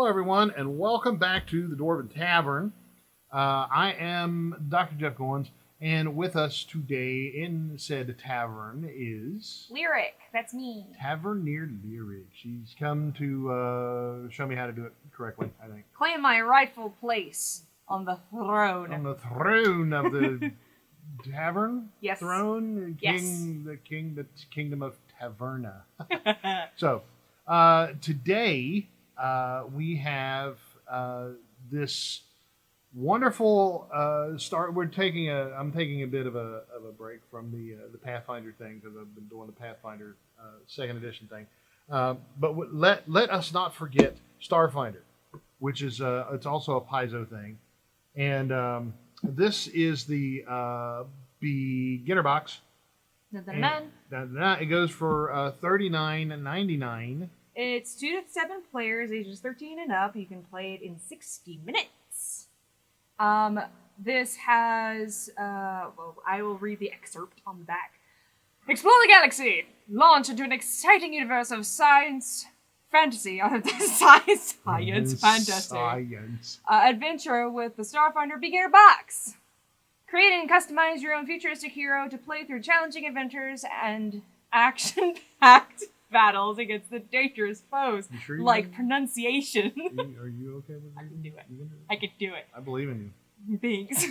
everyone, and welcome back to the Dwarven Tavern. I am Dr. Jeff Goins, and with us today in said tavern is... Lyric, that's me. Taverneers Lyric. She's come to show me how to do it correctly, I think. Claim my rightful place on the throne. On the throne of the tavern? Yes. Throne? Yes. The kingdom of Taverna. So, today... we have this wonderful start. I'm taking a bit of a break from the Pathfinder thing because I've been doing the Pathfinder second edition thing. But let us not forget Starfinder, which is it's also a Paizo thing, and this is the beginner box. It goes for $39.99. It's 2 to 7 players, ages 13 and up. You can play it in 60 minutes. This has, I will read the excerpt on the back. Explore the galaxy! Launch into an exciting universe of science fantasy. Science fantasy. Adventure with the Starfinder Beginner Box. Create and customize your own futuristic hero to play through challenging adventures and action-packed battles against the dangerous foes, sure like pronunciation. Are you okay with it? I can do it. I can do it. I believe in you. Thanks.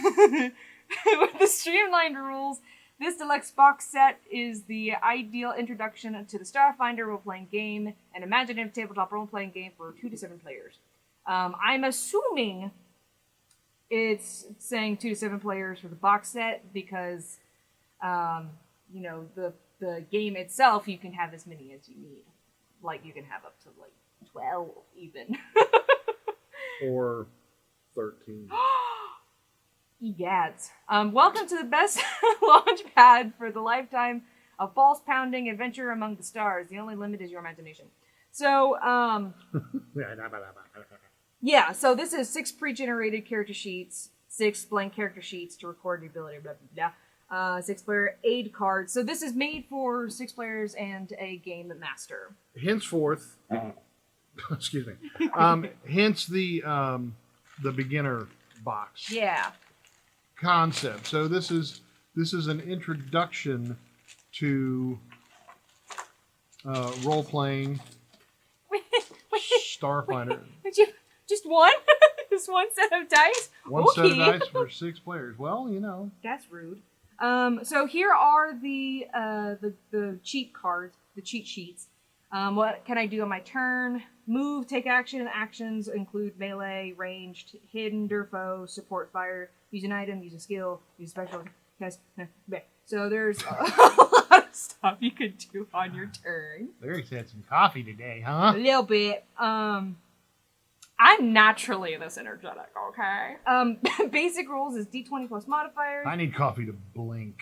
With the streamlined rules, this deluxe box set is the ideal introduction to the Starfinder role-playing game, an imaginative tabletop role-playing game for 2 to 7 players. I'm assuming it's saying 2 to 7 players for the box set because, the game itself, you can have as many as you need. Like, you can have up to, 12 even. Or 13. Egads. Welcome to the best launch pad for the lifetime of false-pounding adventure among the stars. The only limit is your imagination. So, yeah, so this is 6 pre-generated character sheets, 6 blank character sheets to record the ability, blah, blah, blah. 6-player aid cards. So this is made for 6 players and a game master. Henceforth, excuse me. Hence the beginner box. Yeah. Concept. So this is an introduction to role playing Starfinder. Did you just one? Just one set of dice? One set of dice for 6 players. Well, that's rude. So here are the cheat cards, the cheat sheets. What can I do on my turn? Move, take action. Actions include melee, ranged, hidden, foe, support fire, use an item, use a skill, use a special test. So there's a lot of stuff you could do on your turn. Larry's had some coffee today, huh? A little bit. I'm naturally this energetic, okay? Basic rules is D20 plus modifiers. I need coffee to blink.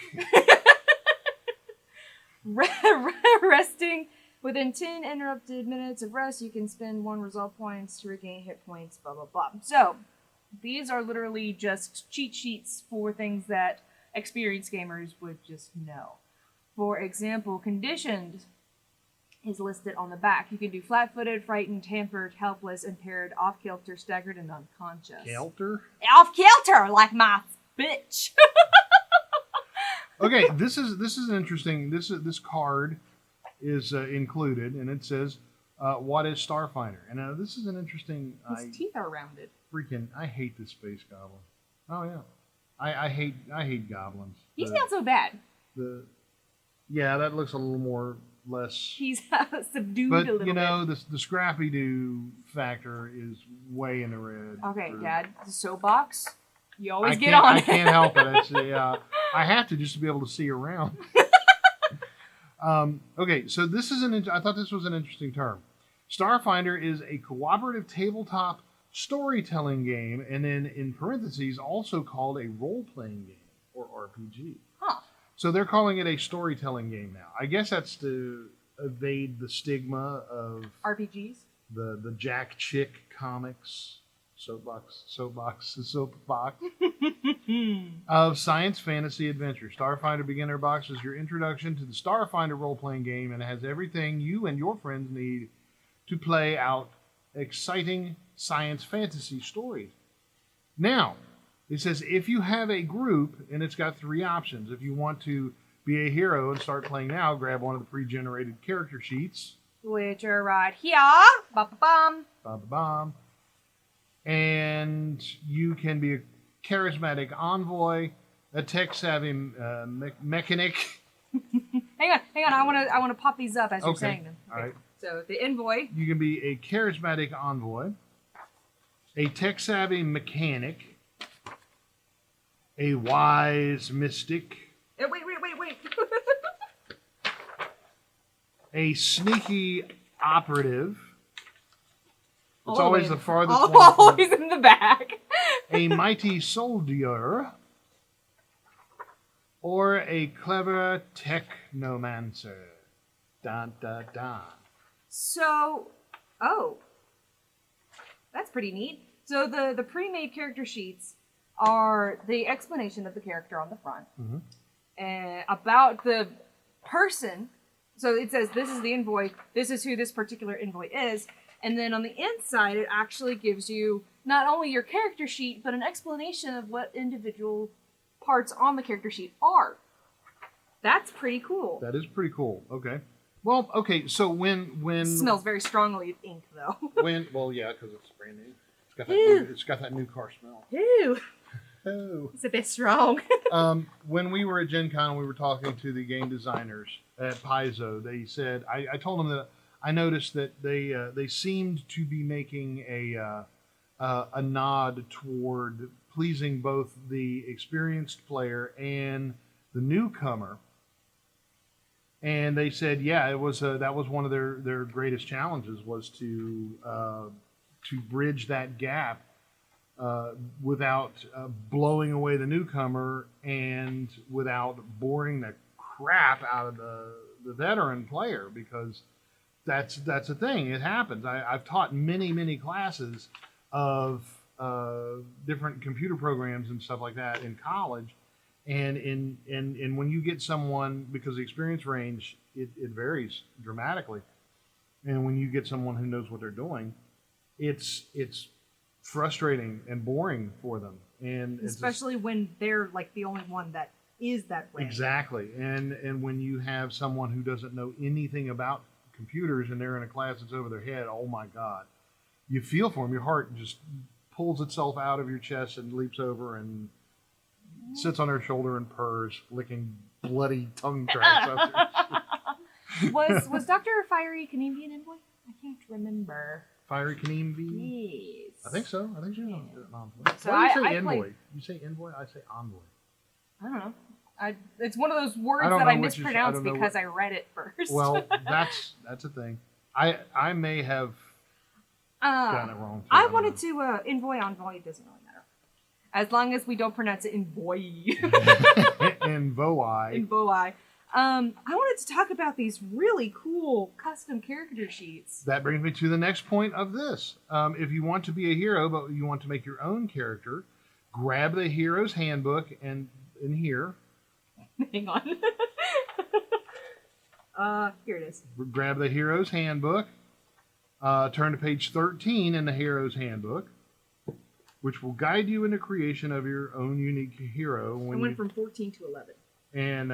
Resting. Within 10 interrupted minutes of rest, you can spend 1 resolve points to regain hit points, blah, blah, blah. So, these are literally just cheat sheets for things that experienced gamers would just know. For example, conditioned is listed on the back. You can do flat-footed, frightened, hampered, helpless, impaired, off-kilter, staggered, and unconscious. Kilter? Off-kilter, like my bitch. Okay, this is an interesting. This card is included, and it says, "What is Starfinder?" And this is an interesting. His teeth are rounded. I hate the space goblin. Oh yeah, I hate goblins. He's not so bad. Yeah, that looks a little more. Less. He's subdued but, a little bit. The Scrappy-Doo factor is way in the red. Okay, Dad, the soapbox, you always get on it. I can't help it. I have to just to be able to see around. Okay, so this is I thought this was an interesting term. Starfinder is a cooperative tabletop storytelling game, and then in parentheses, also called a role-playing game, or RPG. Huh. So they're calling it a storytelling game now. I guess that's to evade the stigma of RPGs. The Jack Chick comics, soapbox of science fantasy adventure. Starfinder Beginner Box is your introduction to the Starfinder role-playing game, and it has everything you and your friends need to play out exciting science fantasy stories. Now, it says if you have a group, and it's got 3 options. If you want to be a hero and start playing now, grab one of the pre-generated character sheets. Which are right here. Ba-ba-bum. Ba-ba-bum. And you can be a charismatic envoy, a tech-savvy mechanic. Hang on. I want to pop these up as you're saying them. All right. So the envoy. You can be a charismatic envoy, a tech-savvy mechanic, a wise mystic. Wait. A sneaky operative. It's All always the the farthest one. Always in the back. A mighty soldier. Or a clever technomancer. Dun, dun, dun. So, that's pretty neat. So the pre-made character sheets are the explanation of the character on the front. About the person. So it says, this is the envoy, this is who this particular envoy is, and then on the inside it actually gives you not only your character sheet, but an explanation of what individual parts on the character sheet are. That's pretty cool. That is pretty cool. Okay. Well, okay, so when... It smells very strongly of ink, though. Well, yeah, because it's brand new. It's got that new car smell. Ew. Oh. It's a bit strong. When we were at Gen Con, we were talking to the game designers at Paizo. They said, I told them that I noticed that they seemed to be making a nod toward pleasing both the experienced player and the newcomer. And they said, yeah, it was that was one of their greatest challenges, was to bridge that gap without blowing away the newcomer and without boring the crap out of the veteran player, because that's the thing. It happens. I've taught many classes of different computer programs and stuff like that in college, and when you get someone, because the experience range it varies dramatically, and when you get someone who knows what they're doing, it's frustrating and boring for them, and especially when they're like the only one that is that way. Exactly. And when you have someone who doesn't know anything about computers and they're in a class that's over their head, oh my God, you feel for them. Your heart just pulls itself out of your chest and leaps over and sits on their shoulder and purrs, licking bloody tongue tracks up there. Was Dr. Fiery Canadian envoy? I can't remember. Fiery Kaneem? Yes. I think so. I think so. So Why do you say I envoy? played... You say envoy, I say envoy. I don't know. It's one of those words that I mispronounced because I read it first. Well, that's a thing. I may have gotten it wrong. Too. I wanted to envoy envoy. It doesn't really matter, as long as we don't pronounce it envoy. Envoy. Envoy. I wanted to talk about these really cool custom character sheets. That brings me to the next point of this. If you want to be a hero, but you want to make your own character, grab the Hero's Handbook and in here. Hang on. Here it is. Grab the Hero's Handbook. Turn to page 13 in the Hero's Handbook, which will guide you in the creation of your own unique hero. I went from 14 to 11. And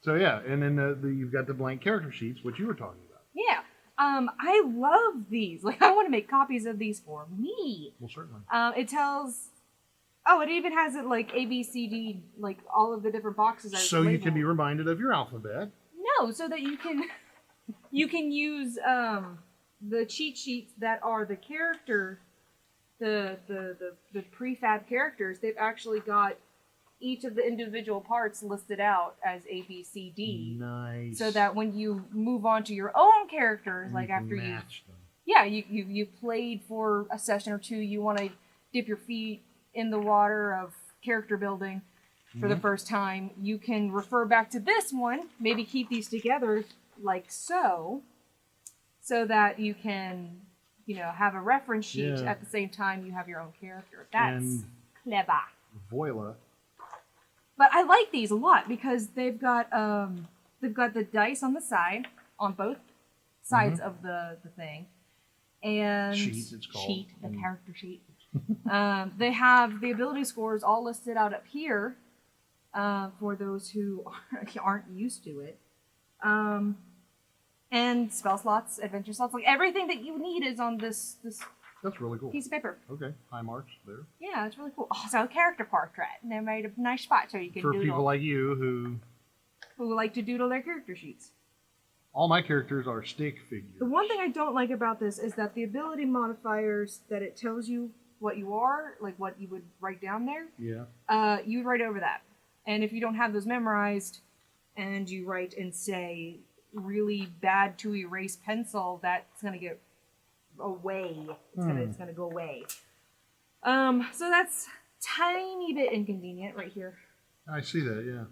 so yeah, and then you've got the blank character sheets, which you were talking about. Yeah. I love these. Like, I want to make copies of these for me. Well, certainly. It tells... Oh, it even has it like A, B, C, D, like all of the different boxes are so labeled. You can be reminded of your alphabet. No, so that you can use the cheat sheets that are the character, the prefab characters. They've actually got each of the individual parts listed out as A, B, C, D. Nice. So that when you move on to your own characters, like after you played for a session or two, you want to dip your feet in the water of character building for the first time, you can refer back to this one, maybe keep these together like so that you can, have a reference sheet at the same time you have your own character. That's clever. Voila. But I like these a lot because they've got the dice on the side, on both sides of the thing. And Sheet, it's called. Sheet, the character sheet. They have the ability scores all listed out up here for those who aren't used to it. And spell slots, adventure slots, like everything that you need is on this That's really cool. piece of paper. Okay, high marks there. Yeah, it's really cool. Also, a character portrait. And they made a nice spot so you can For doodle. people like you who like to doodle their character sheets. all my characters are stick figures. The one thing I don't like about this is that the ability modifiers that it tells you what you are, like what you would write down there, Yeah. you would write over that. And if you don't have those memorized and you write in, say, really bad to erase pencil, that's going to get away. It's gonna go away. So that's tiny bit inconvenient right here. I see that, yeah.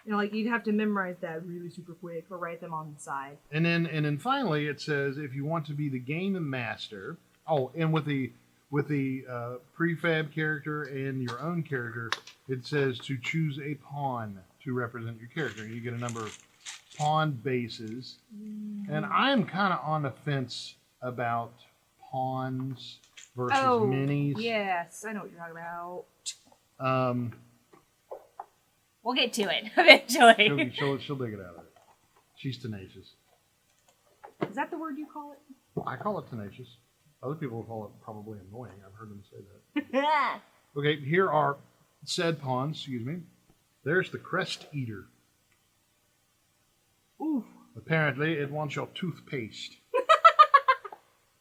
You know, like you'd have to memorize that really super quick or write them on the side. And then finally it says if you want to be the game master. Oh, and with the prefab character and your own character, it says to choose a pawn to represent your character. You get a number of pawn bases. And I'm kind of on the fence about pawns versus minis. Yes, I know what you're talking about. We'll get to it eventually. She'll dig it out of it. She's tenacious. Is that the word you call it? I call it tenacious. Other people call it probably annoying. I've heard them say that. Okay, here are said pawns. Excuse me. There's the Crest Eater. Ooh. Apparently, it wants your toothpaste.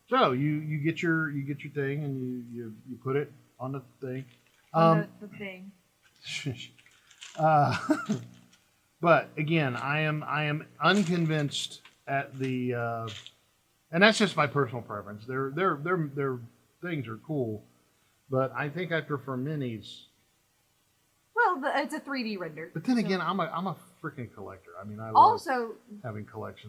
So you get your thing and you put it on the thing. The thing. But again, I am unconvinced at the, and that's just my personal preference. Their things are cool, but I think I prefer minis. Well, it's a 3D render. But then again, I'm a freaking collector. I mean, I love also having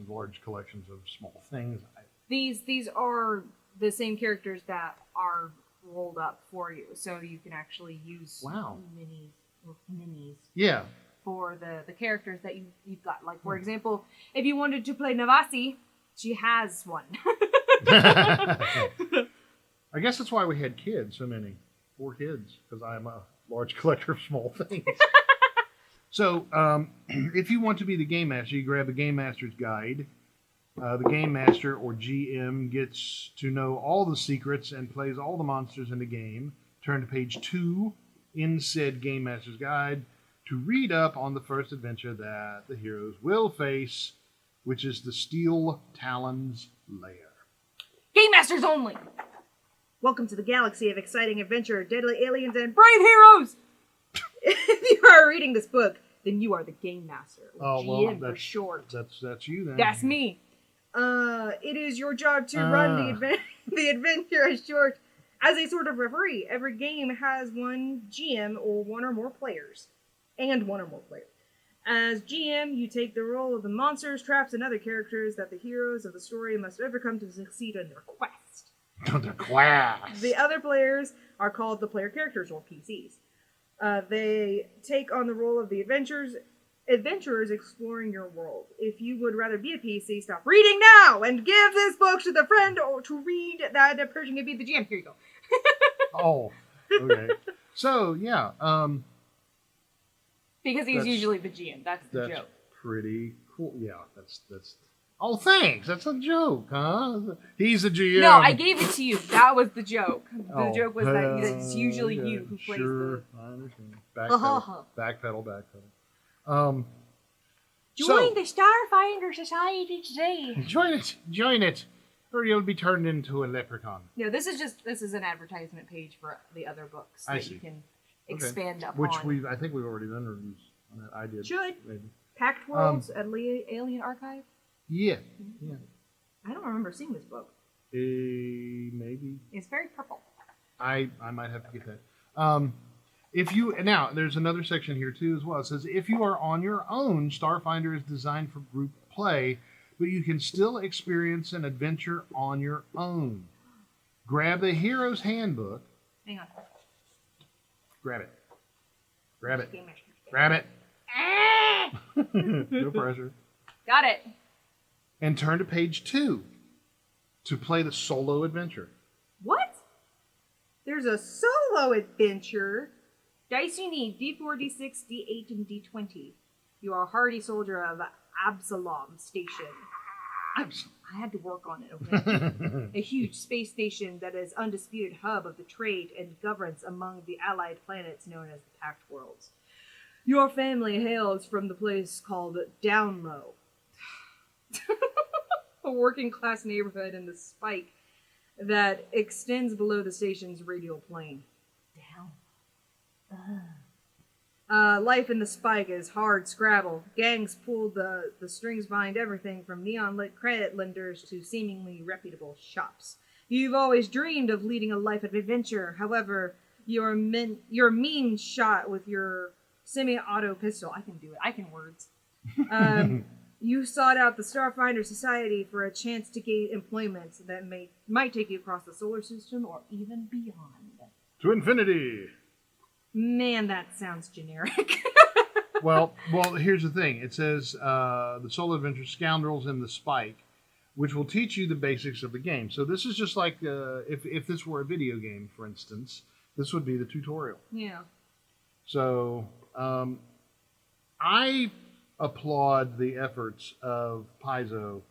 large collections of small things. These are the same characters that are rolled up for you, so you can actually use minis. Yeah. For the characters that you've got. Like, for example, if you wanted to play Navasi, she has one. I guess that's why we had kids, so many. 4 kids, because I'm a large collector of small things. So, if you want to be the Game Master, you grab the Game Master's Guide. The Game Master, or GM, gets to know all the secrets and plays all the monsters in the game. Turn to page 2 in said Game Master's Guide to read up on the first adventure that the heroes will face, which is the Steel Talons Lair. Game Masters only! Welcome to the galaxy of exciting adventure, deadly aliens, and brave heroes! If you are reading this book, then you are the Game Master. Or GM for short. That's you then. That's me. It is your job to run the adventure as a sort of referee. Every game has one GM or one or more players. As GM, you take the role of the monsters, traps, and other characters that the heroes of the story must overcome to succeed on their quest. The other players are called the player characters, or PCs. They take on the role of the adventurers exploring your world. If you would rather be a PC, stop reading now and give this book to the friend or to read that the person can be the GM. Here you go. Oh, okay. So, yeah. Because he's usually the GM. That's the joke. That's pretty cool. Yeah, that's. Oh, thanks. That's a joke, huh? He's a GM. No, I gave it to you. That was the joke. The joke was that it's usually you who plays Sure, I understand. Backpedal. Join the Starfinder Society today. Join it, or you'll be turned into a leprechaun. No, this is an advertisement page for the other books that you can expand upon. Which I think we've already done reviews on that. I did. Should. Maybe. Packed Worlds, Alien Archive. Yeah. I don't remember seeing this book. Maybe. It's very purple. I might have to get that. Now there's another section here too as well. It says if you are on your own, Starfinder is designed for group play, but you can still experience an adventure on your own. Grab the Hero's Handbook. Hang on. Grab it. Grab it. No pressure. Got it. And turn to page 2. to play the solo adventure. What? There's a solo adventure. Dice you need D4, D6, D8, and D20. You are a hardy soldier of Absalom Station. I had to work on it, okay? A huge space station that is undisputed hub of the trade and governance among the allied planets known as the Pact Worlds. Your family hails from the place called Downlow, a working-class neighborhood in the Spike that extends below the station's radial plane. Life in the Spike is hard scrabble. Gangs pull the strings behind everything from neon-lit credit lenders to seemingly reputable shops. You've always dreamed of leading a life of adventure. However, you're mean shot with your semi-auto pistol. I can do it. I can words. You sought out the Starfinder Society for a chance to gain employment that might take you across the solar system or even beyond. To infinity! Man, that sounds generic. well, here's the thing. It says the solo adventure Scoundrels in the Spike, which will teach you the basics of the game. So this is just like if this were a video game, for instance, this would be the tutorial. Yeah. So I applaud the efforts of Paizo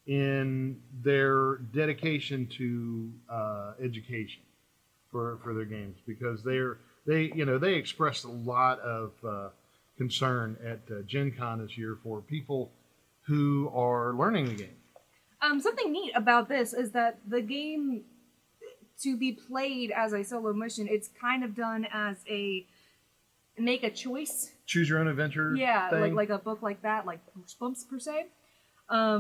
in their dedication to education for their games, because they expressed a lot of concern at Gen Con this year for people who are learning the game. Something neat about this is that the game, to be played as a solo mission, it's kind of done as a make a choice. Choose your own adventure. Yeah, thing. like a book like that, like Goosebumps per se.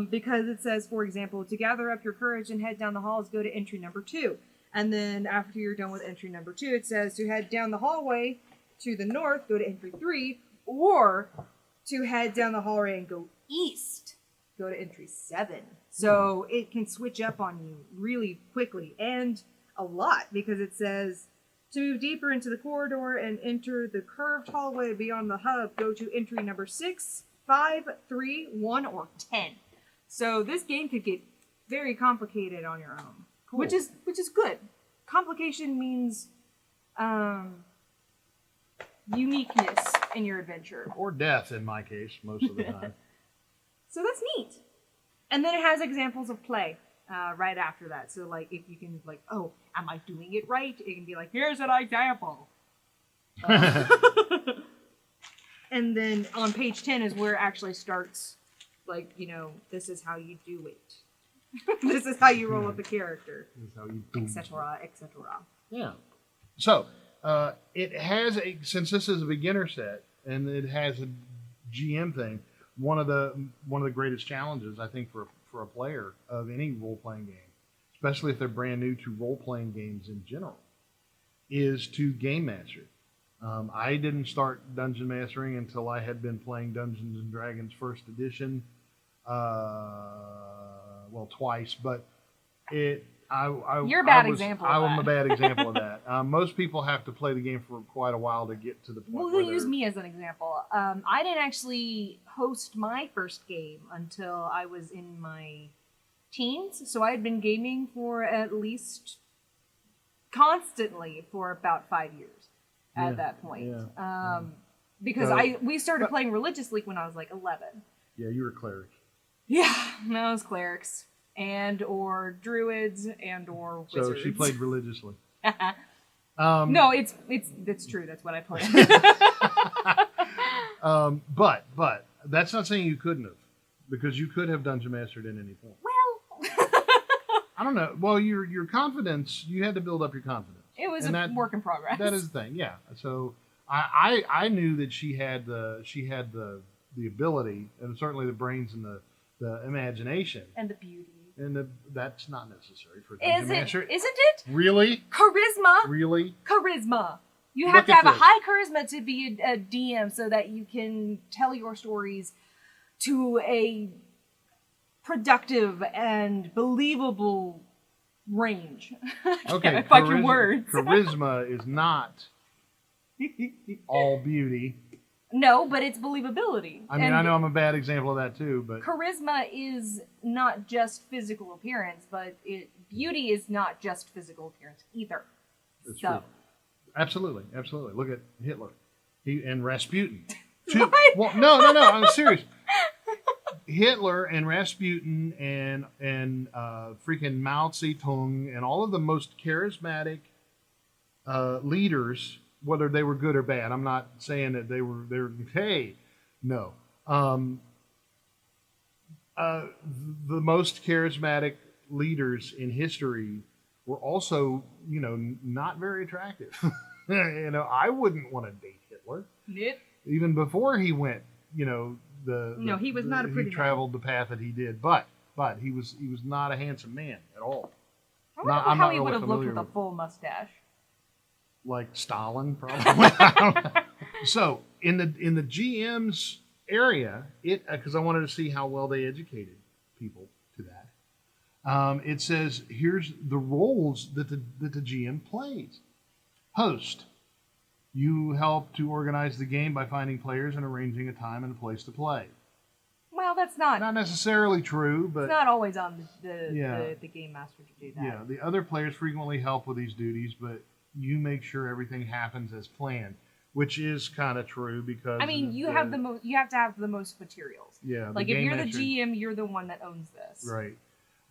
Because it says, for example, to gather up your courage and head down the halls, go to entry number 2. And then after you're done with entry number 2, it says to head down the hallway to the north, go to entry 3, or to head down the hallway and go east, go to entry 7. So it can switch up on you really quickly and a lot, because it says to move deeper into the corridor and enter the curved hallway beyond the hub, go to entry number 6, 5, 3, 1, or 10. So this game could get very complicated on your own, cool. which is good. Complication means uniqueness in your adventure, or death in my case, most of the time. So that's neat. And then it has examples of play right after that. So like if you can like, oh, am I doing it right? It can be like, here's an example. And then on page 10 is where it actually starts, like, this is how you do it. This is how you roll up a character. This is how you do it. Etc., etc. Yeah. So, it has since this is a beginner set and it has a GM thing, one of the greatest challenges, I think, for a player of any role-playing game, especially if they're brand new to role-playing games in general, is to game master. I didn't start dungeon mastering until I had been playing Dungeons and Dragons First Edition, twice, but you're a bad example. I'm a bad example of that. Most people have to play the game for quite a while to get to the point. We'll use me as an example. I didn't actually host my first game until I was in my teens, so I had been gaming for at least constantly for about 5 years at that point. Yeah. Because we started playing religiously when I was like 11. Yeah, you were clerics. Yeah, I was clerics and or druids and or wizards. So she played religiously. No, it's true. That's what I played. But that's not saying you couldn't have, because you could have dungeon mastered at any point. Well, I don't know. Well, your confidence, you had to build up your confidence. It was a work in progress. That is the thing, yeah. So I knew that she had the ability, and certainly the brains and the imagination and the beauty. And that's not necessary for dungeon master. Isn't it? Really? Charisma. Really? Charisma. You have to have a high charisma to be a DM so that you can tell your stories to a productive and believable range. Okay, find your words. Charisma is not all beauty. No, but it's believability. I mean, And I know I'm a bad example of that too, but charisma is not just physical appearance, but beauty is not just physical appearance either. it's So, true. Absolutely. Look at Hitler, and Rasputin. What? Well, no. I'm serious. Hitler and Rasputin and freaking Mao Zedong and all of the most charismatic leaders, whether they were good or bad. I'm not saying that they're hey, no. The most charismatic leaders in history were also, not very attractive. I wouldn't want to date Hitler. Nope. Even before he went, he was not a pretty he traveled the path that he did, but he was not a handsome man at all. I wonder I'm how not he would really have looked familiar with a full mustache. Like Stalin, probably. I don't know. So in the GM's area, because I wanted to see how well they educated people to that. It says here's the roles that the GM plays. Host. You help to organize the game by finding players and arranging a time and a place to play. Well, that's not necessarily true, but it's not always on the game master to do that. yeah, the other players frequently help with these duties, but you make sure everything happens as planned, which is kind of true because I mean, you have to have the most materials. Yeah, like if you're the GM, you're the one that owns this. Right.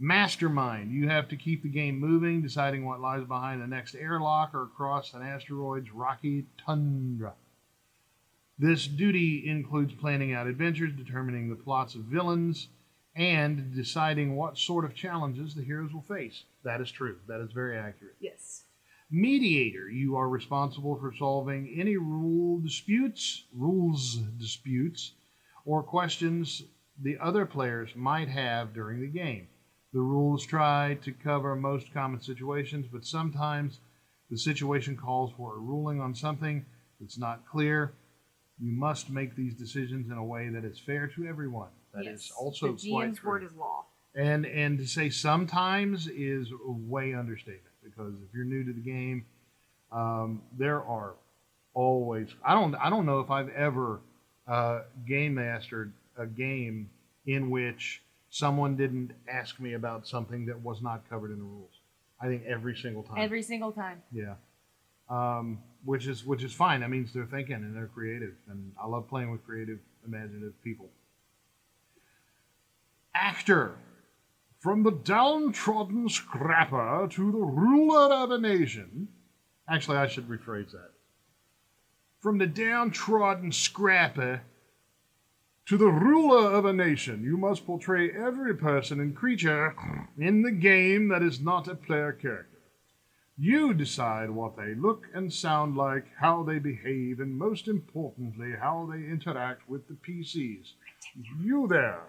Mastermind. You have to keep the game moving, deciding what lies behind the next airlock or across an asteroid's rocky tundra. This duty includes planning out adventures, determining the plots of villains, and deciding what sort of challenges the heroes will face. That is true. That is very accurate. Yes. Mediator. You are responsible for solving any rules disputes, or questions the other players might have during the game. The rules try to cover most common situations, but sometimes the situation calls for a ruling on something that's not clear. You must make these decisions in a way that is fair to everyone. That is also the quite GM's true. word is law. And to say sometimes is a way understatement, because if you're new to the game, there are always I don't know if I've ever game mastered a game in which someone didn't ask me about something that was not covered in the rules. I think every single time. Every single time. Yeah. Which is fine. That means they're thinking and they're creative, and I love playing with creative, imaginative people. Actor. From the downtrodden scrapper to the ruler of a nation. Actually, I should rephrase that. From the downtrodden scrapper to the ruler of a nation, you must portray every person and creature in the game that is not a player character. You decide what they look and sound like, how they behave, and most importantly, how they interact with the PCs. You there.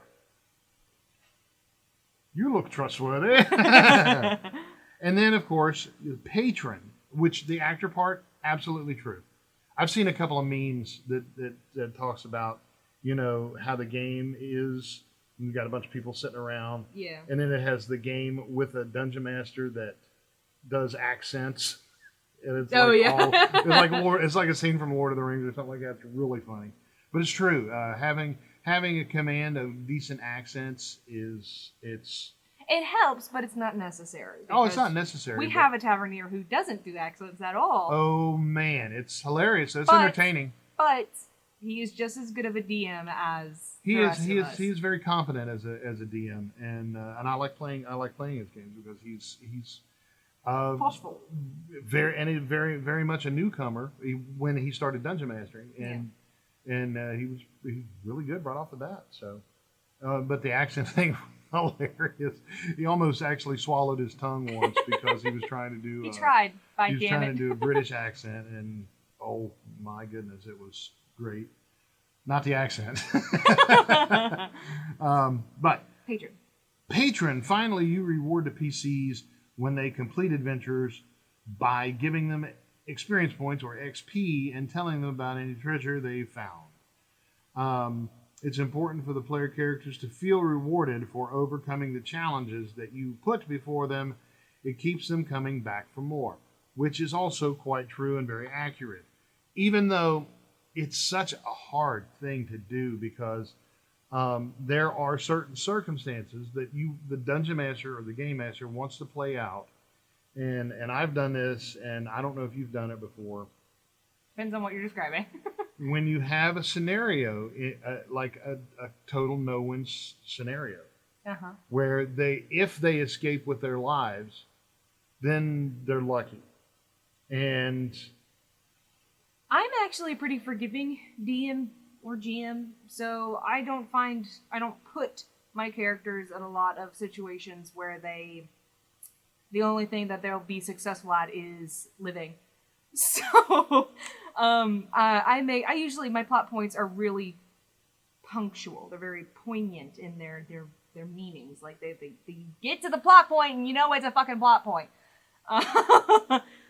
You look trustworthy. And then, of course, the patron, which the actor part, absolutely true. I've seen a couple of memes that talks about, how the game is. You've got a bunch of people sitting around. Yeah. And then it has the game with a dungeon master that does accents. And it's it's like a scene from Lord of the Rings or something like that. It's really funny. But it's true. Having a command of decent accents It helps, but it's not necessary. Oh, it's not necessary. We have a Taverneer who doesn't do accents at all. Oh, man. It's hilarious. It's entertaining. But he is just as good of a DM as he the is. rest He of is. us. He is very competent as a DM, and I like playing his games because he's forceful. Very much a newcomer when he started dungeon mastering, and he was really good right off the bat. So, but the accent thing. Hilarious. He almost actually swallowed his tongue once because he was trying to do. He tried. He was trying to do a British accent, and oh my goodness, it was great. Not the accent. But patron. Finally, you reward the PCs when they complete adventures by giving them experience points or XP and telling them about any treasure they found. It's important for the player characters to feel rewarded for overcoming the challenges that you put before them. It keeps them coming back for more, which is also quite true and very accurate. Even though it's such a hard thing to do because there are certain circumstances that the dungeon master or the game master wants to play out, and I've done this, and I don't know if you've done it before. Depends on what you're describing. When you have a scenario like a total no-win scenario, where if they escape with their lives, then they're lucky, and I'm actually pretty forgiving DM or GM, so I don't put my characters in a lot of situations where the only thing that they'll be successful at is living. So, I usually, my plot points are really punctual. They're very poignant in their meanings. Like, they get to the plot point and you know it's a fucking plot point.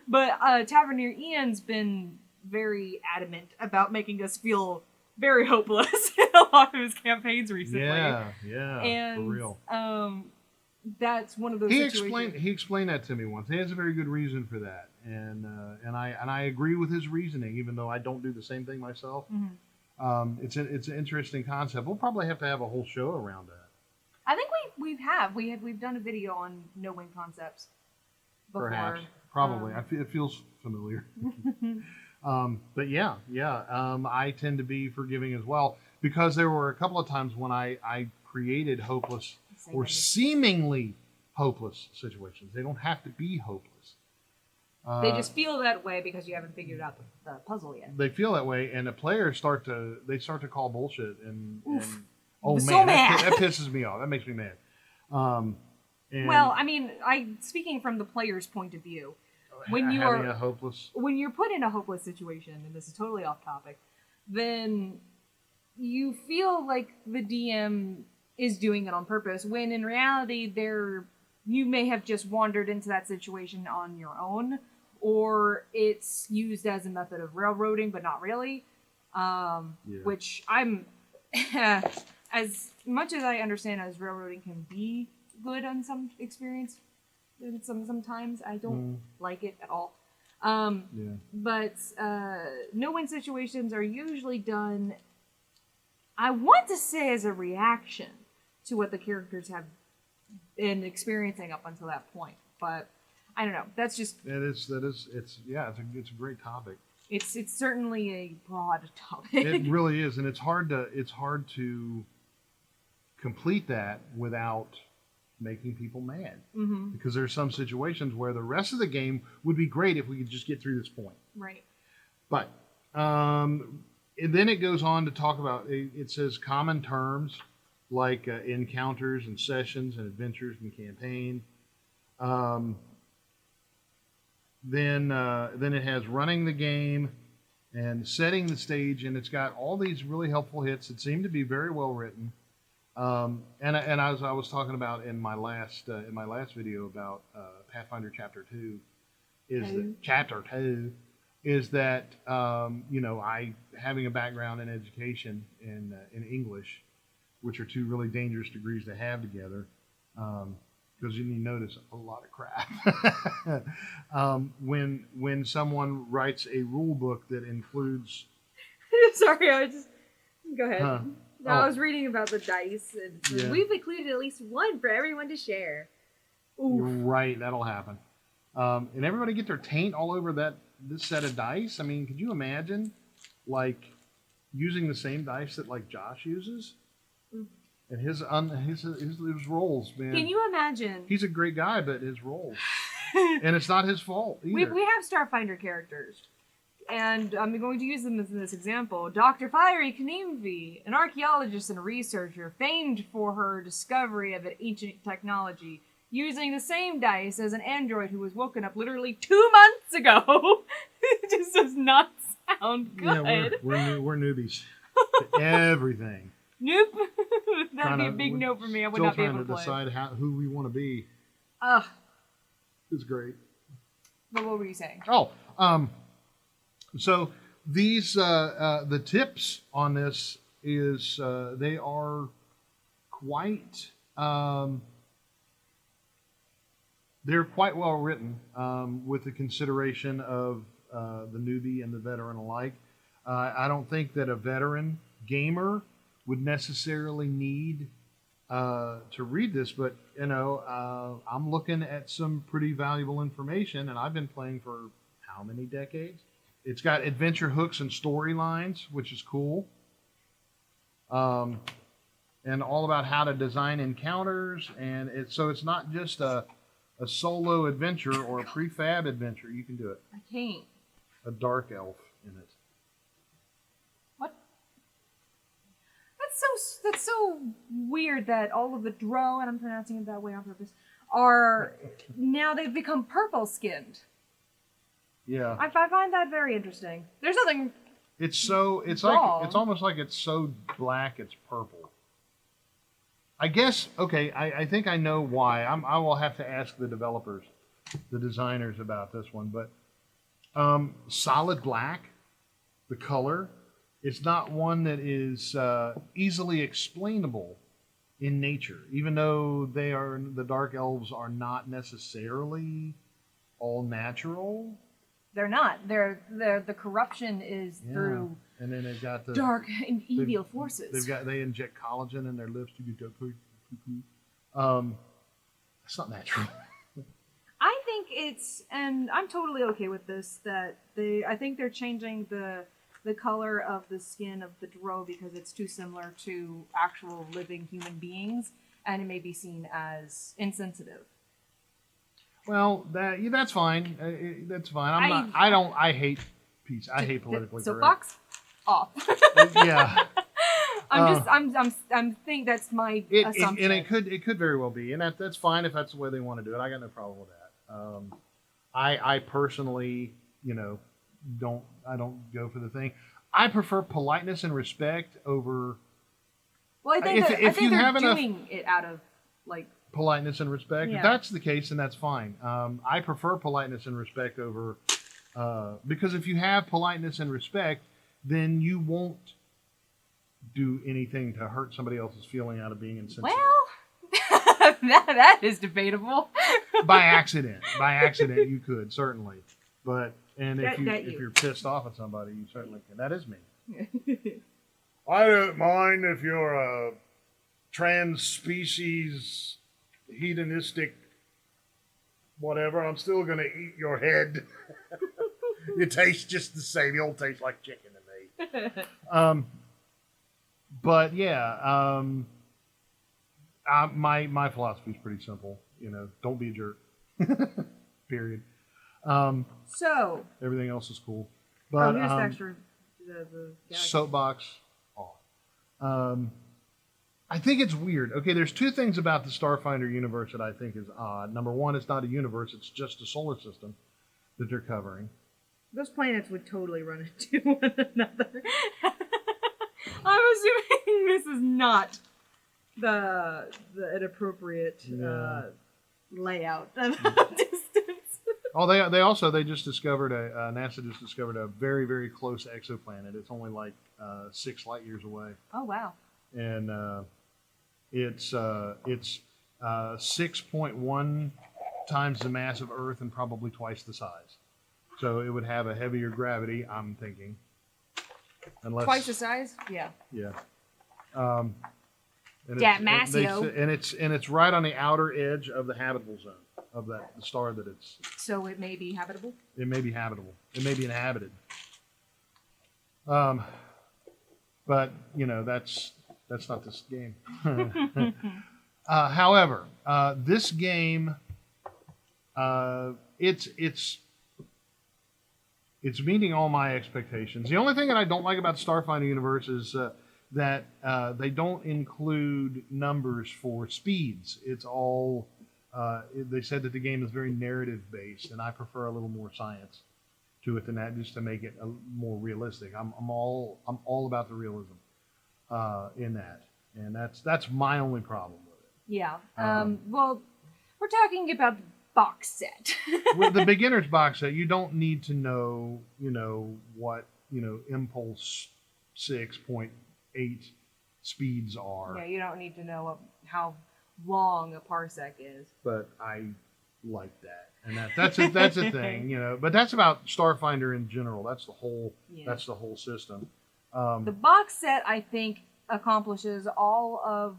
But Taverneer Ian's been very adamant about making us feel very hopeless in a lot of his campaigns recently. Yeah, and, for real. That's one of those situations. He explained that to me once. He has a very good reason for that, and I agree with his reasoning, even though I don't do the same thing myself. Mm-hmm. It's an interesting concept. We'll probably have to have a whole show around that. I think we've done a video on no-win concepts before. Perhaps, probably. It feels familiar. But yeah. I tend to be forgiving as well because there were a couple of times when I created hopeless or seemingly hopeless situations. They don't have to be hopeless. They just feel that way because you haven't figured out the puzzle yet. They feel that way, and the players start to call bullshit, and oh so man, that pisses me off. That makes me mad. Well, I mean, speaking from the player's point of view, when you're put in a hopeless situation, and this is totally off topic, then you feel like the DM is doing it on purpose, when in reality you may have just wandered into that situation on your own, or it's used as a method of railroading, but not really. Which I'm, as much as I understand as railroading can be good on some experience, sometimes I don't like it at all. But no-win situations are usually done, I want to say, as a reaction to what the characters have been experiencing up until that point. But I don't know. That's just it's a great topic. It's certainly a broad topic. It really is, and it's hard to complete that without making people mad. Mm-hmm. Because there's some situations where the rest of the game would be great if we could just get through this point. Right. But and then it goes on to talk about, it says common terms like encounters and sessions and adventures and campaign. Then it has running the game and setting the stage, and it's got all these really helpful hits that seem to be very well written. And as I was talking about in my last video about Pathfinder Chapter 2, is that I, having a background in education in English, which are two really dangerous degrees to have together, because you notice a lot of crap. When someone writes a rule book that includes, sorry, go ahead. No, I was reading about the dice, and we've included at least one for everyone to share. Oof. You're right, that'll happen. And everybody get their taint all over this set of dice. I mean, could you imagine, like, using the same dice that like Josh uses? And his rolls, man. Can you imagine? He's a great guy, but his rolls, and it's not his fault either. We have Starfinder characters, and I'm going to use them as this example. Dr. Fiery Kanimvi, an archaeologist and researcher famed for her discovery of an ancient technology, using the same dice as an android who was woken up literally 2 months ago. It just does not sound good. Yeah, we're newbies to everything. Nope. That'd be a big no for me. I would not be able to play. Still trying to decide who we want to be. It's great. But what were you saying? So these the tips on this is they are quite they're quite well written with the consideration of the newbie and the veteran alike. I don't think that a veteran gamer would necessarily need to read this, but I'm looking at some pretty valuable information, and I've been playing for how many decades? It's got adventure hooks and storylines, which is cool. And all about how to design encounters, and it's not just a solo adventure or a prefab adventure. You can do it. I can't. A dark elf in it. What? That's so weird that all of the drow, and I'm pronouncing it that way on purpose, are now they've become purple skinned. Yeah. I find that very interesting. There's nothing. It's wrong. it's almost like it's so black it's purple. I guess, okay, I think I know why. I will have to ask the developers, the designers about this one, but solid black, the color, it's not one that is easily explainable in nature, even though the dark elves are not necessarily all natural. They're not. The corruption is through and then they've got the dark and evil forces. They inject collagen in their lips to get it's not natural. I think and I'm totally okay with this, that I think they're changing the color of the skin of the drow because it's too similar to actual living human beings, and it may be seen as insensitive. Well, that's fine. That's fine. I hate peace. I hate politically correct. Soapbox off. Yeah. I'm think that's my assumption. And it could very well be, and that's fine if that's the way they want to do it. I got no problem with that. I personally, don't go for the thing. I prefer politeness and respect over. Well, I think they're doing it out of like politeness and respect. Yeah. If that's the case, then that's fine. I prefer politeness and respect over because if you have politeness and respect, then you won't do anything to hurt somebody else's feeling out of being insensitive. Well, that is debatable. By accident, you could certainly, but if you're pissed off at somebody, you certainly can. That is me. I don't mind if you're a trans-species, hedonistic, whatever. I'm still going to eat your head. It tastes just the same. It'll taste like chicken to me. But yeah, my philosophy is pretty simple. Don't be a jerk. Period. So everything else is cool. But here's the extra soapbox off. I think it's weird. Okay, there's two things about the Starfinder universe that I think is odd. Number one, it's not a universe; it's just a solar system that they're covering. Those planets would totally run into one another. I'm assuming this is not the inappropriate layout of distance. Oh, they just discovered NASA just discovered a very, very close exoplanet. It's only like 6 light years away. Oh wow! And it's 6.1 times the mass of Earth and probably twice the size. So it would have a heavier gravity, I'm thinking. Twice the size? Yeah. Yeah. And it's right on the outer edge of the habitable zone of the star that it's. So it may be habitable? It may be habitable. It may be inhabited. But that's not this game. However, this game, it's meeting all my expectations. The only thing that I don't like about the Starfinder universe is that they don't include numbers for speeds. It's all they said that the game is very narrative based, and I prefer a little more science to it than that, just to make it more realistic. I'm all about the realism in that, and that's my only problem with it. Yeah. Well, we're talking about the box set. With the beginner's box set, you don't need to know, what Impulse 6.8 speeds are. Yeah, you don't need to know how long a parsec is. But like that, and that's a thing, you know. But that's about Starfinder in general. That's the whole system. The box set, I think, accomplishes all of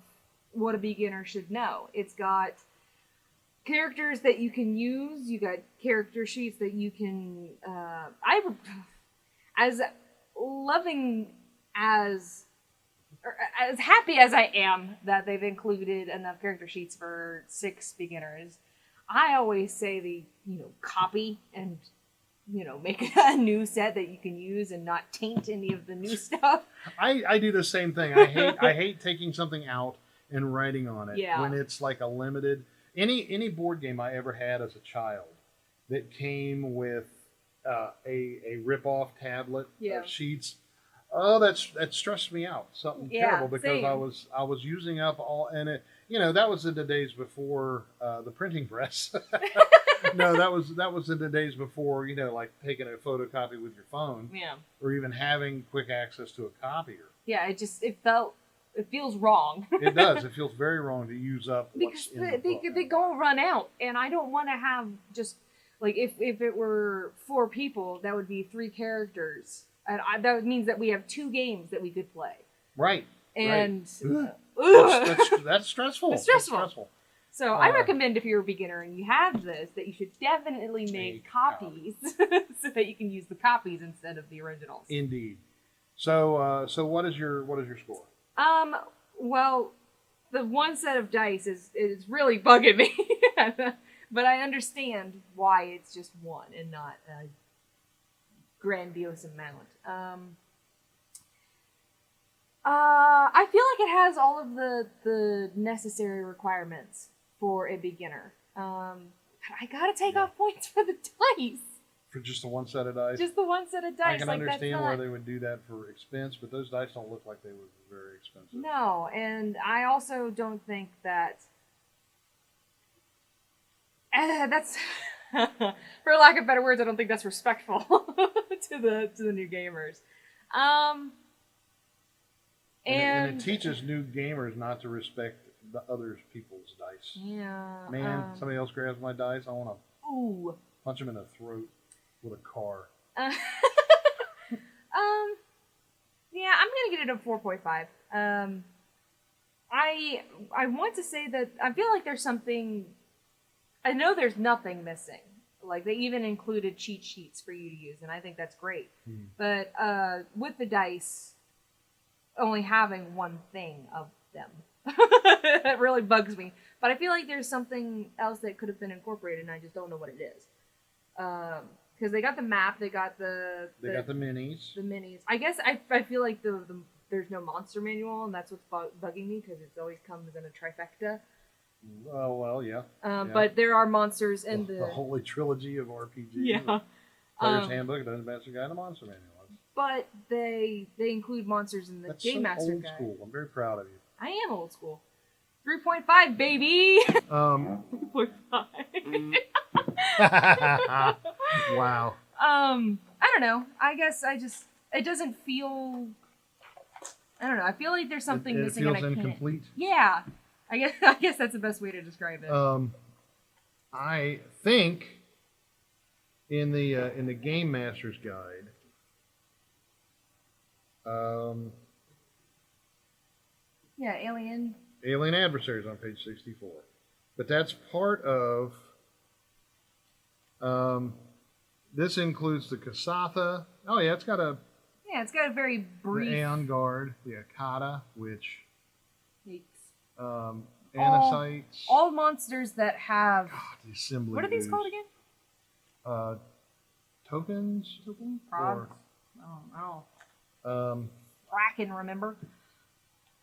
what a beginner should know. It's got characters that you can use. You got character sheets that you can. As loving as happy as I am that they've included enough character sheets for 6 beginners, I always say copy and make a new set that you can use and not taint any of the new stuff. I do the same thing. I hate taking something out and writing on it when it's like a limited. Any board game I ever had as a child that came with a rip-off tablet of sheets. Oh, that stressed me out. Something terrible because same. I was using up all, and it that was in the days before the printing press. No, that was in the days before like taking a photocopy with your phone, or even having quick access to a copier. Yeah, it feels wrong. It does. It feels very wrong to use up because what's in the book. they go run out, and I don't want to have just like if it were 4 people, that would be 3 characters. And that means that we have 2 games that we could play. Right. And that's stressful. It's stressful. So I recommend if you're a beginner and you have this, that you should definitely make copies so that you can use the copies instead of the originals. Indeed. So what is your score? Well, the one set of dice is really bugging me, but I understand why it's just 1 and not a grandiose amount. I feel like it has all of the necessary requirements for a beginner. But I gotta take off points for the dice. For just the 1 set of dice? Just the 1 set of dice. I can understand why they would do that for expense, but those dice don't look like they would be very expensive. No, and I also don't think that... that's... for lack of better words, I don't think that's respectful to the new gamers. And it teaches new gamers not to respect the other people's dice. Yeah. Man, somebody else grabs my dice, I want to punch him in the throat with a car. Yeah, I'm gonna get it a 4.5. I want to say that I feel like there's something. I know there's nothing missing. Like they even included cheat sheets for you to use, and I think that's great. But with the dice, only having 1 thing of them, that really bugs me. But I feel like there's something else that could have been incorporated, and I just don't know what it is. Because they got the map, they got the minis. The minis. I guess I feel like there's no monster manual, and that's what's bugging me because it always comes in a trifecta. Oh, well, yeah. But there are monsters in the holy trilogy of RPGs. Yeah. Player's Handbook, Dungeon Master Guide, and a Monster Manual. But they include monsters in the Game Master Guide. That's so old school. I'm very proud of you. I am old school. 3.5, baby! 3.5. Wow. I don't know. I guess it doesn't feel... I don't know. I feel like there's something missing and I can't. It feels incomplete. Yeah. I guess that's the best way to describe it. I think in the Game Master's Guide, Alien Adversaries on page 64, but that's part of. This includes the Kasatha. Oh yeah, it's got a very brief. The Aeon Guard, the Akata, which. Yikes. Anacytes. All monsters that have. God, the assembly. What are these called again? Tokens. Prods. I don't know. I can remember.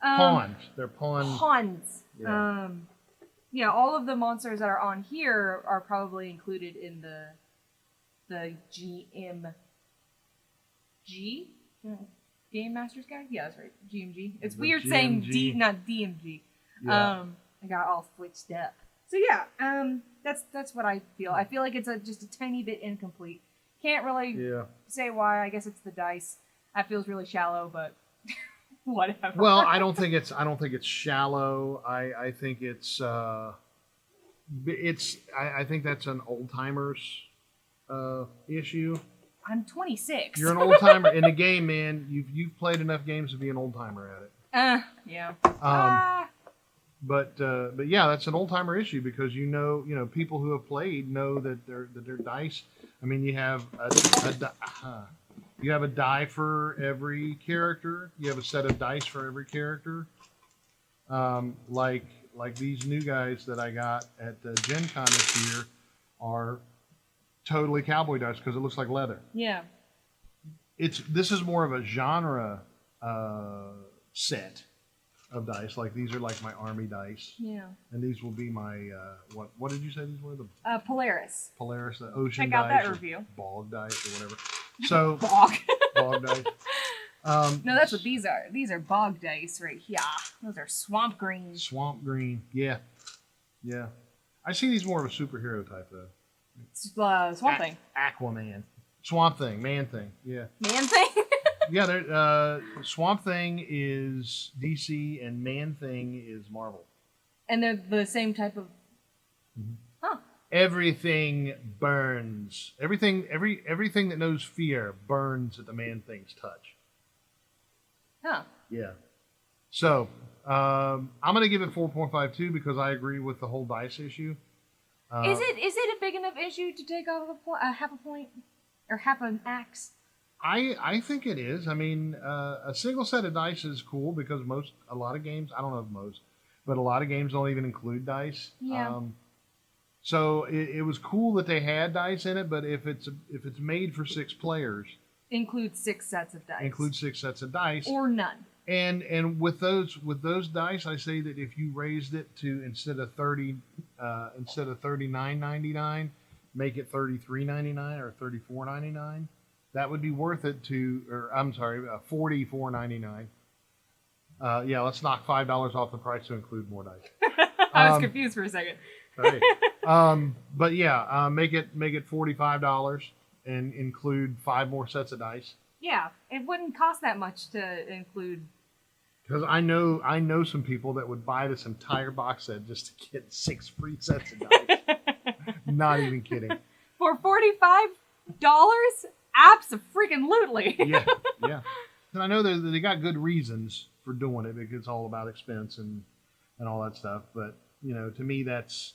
Pawns. They're pawns. Pawns. Yeah. All of the monsters that are on here are probably included in the GMG. Game Master's Guide? Yeah, that's right. GMG. It's weird GMG. saying D, not DMG. Yeah. I got all switched up. So yeah, that's what I feel. I feel like it's just a tiny bit incomplete. Can't really say why. I guess it's the dice. That feels really shallow, but whatever. Well, I don't think it's shallow. I think it's I think that's an old timers issue. I'm 26. You're an old timer in the game, man. You've played enough games to be an old timer at it. Yeah. But yeah, that's an old timer issue because you know people who have played know that their dice. I mean, you have a die for every character. You have a set of dice for every character. Like these new guys that I got at Gen Con this year are totally cowboy dice because it looks like leather. Yeah. This is more of a genre set of dice. Like these are like my army dice. Yeah. And these will be my what did you say these were? The Polaris. Polaris, the ocean Check out dice, that review. bog dice or whatever. So Bog dice. No, that's what these are. These are bog dice right here. Those are swamp green. Swamp green. Yeah. I see these more of a superhero type though. Swamp thing. Aquaman. Swamp thing. Man thing. Yeah. Man thing. Yeah. Swamp thing is DC and Man thing is Marvel. And they're the same type of. Mm-hmm. Huh. Everything burns. Everything that knows fear burns at the Man thing's touch. Huh. Yeah. So I'm gonna give it 4.52 because I agree with the whole dice issue. Is it a big enough issue to take off half a point or half an axe? I think it is. I mean, a single set of dice is cool because a lot of games, I don't know if most, but a lot of games don't even include dice. Yeah. So it was cool that they had dice in it, but if it's made for 6 players, include 6 sets of dice. Or none. And with those dice, I say that if you raised it to instead of $39.99, make it $33.99 or $34.99. That would be worth it $44.99. Yeah, let's knock $5 off the price to include more dice. I was confused for a second. Right. But yeah, make it $45 and include 5 more sets of dice. Yeah, it wouldn't cost that much to include. Because I know some people that would buy this entire box set just to get 6 free sets of dice. Not even kidding. For $45? Abso-freaking-lutely. Yeah. And I know they got good reasons for doing it because it's all about expense and all that stuff. But to me, that's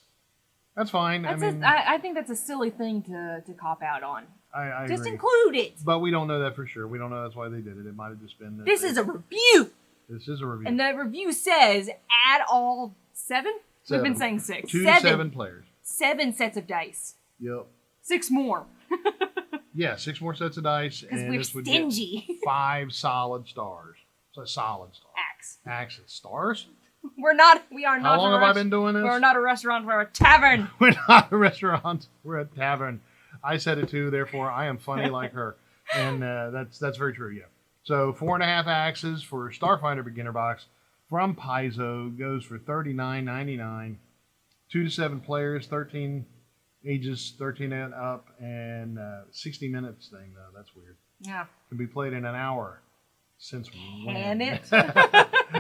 fine. I think that's a silly thing to cop out on. I just agree. include it. But we don't know that for sure. We don't know that's why they did it. It might have just been. This is a review. This is a review. And the review says add all 7? We've been saying 6. 2 to 7 players. 7 sets of dice. Yep. 6 more. Yeah, 6 more sets of dice. Because and we're this would stingy. get 5 solid stars. So solid stars. Axe. Stars? We are not. How long have I been doing this? We're not a restaurant. We're a tavern. We're not a restaurant. We're a tavern. I said it too. Therefore, I am funny like her, and that's very true. Yeah. So 4.5 axes for Starfinder Beginner Box from Paizo goes for $39.99. 2 to 7 players, 13 ages 13 and up, and 60 minutes thing though. That's weird. Yeah. Can be played in an hour. Since when? Can it?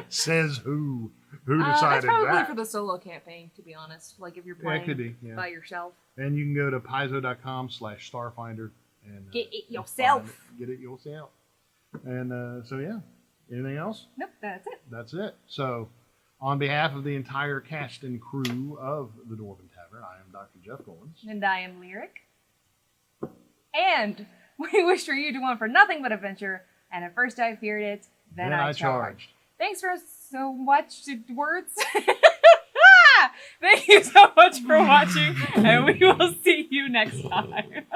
Says who? Who decided that's probably that? for the solo campaign, to be honest. Like if you're Yeah, it playing could be, yeah. by yourself. And you can go to paizo.com/Starfinder and get it yourself. Get it yourself. And so yeah. Anything else? Nope, that's it. That's it. So, on behalf of the entire cast and crew of the Dwarven Tavern, I am Dr. Jeff Goins. And I am Lyric. And we wish for you to want for nothing but adventure. And at first I feared it, then I charged. Thanks for so much words. Thank you so much for watching, and we will see you next time.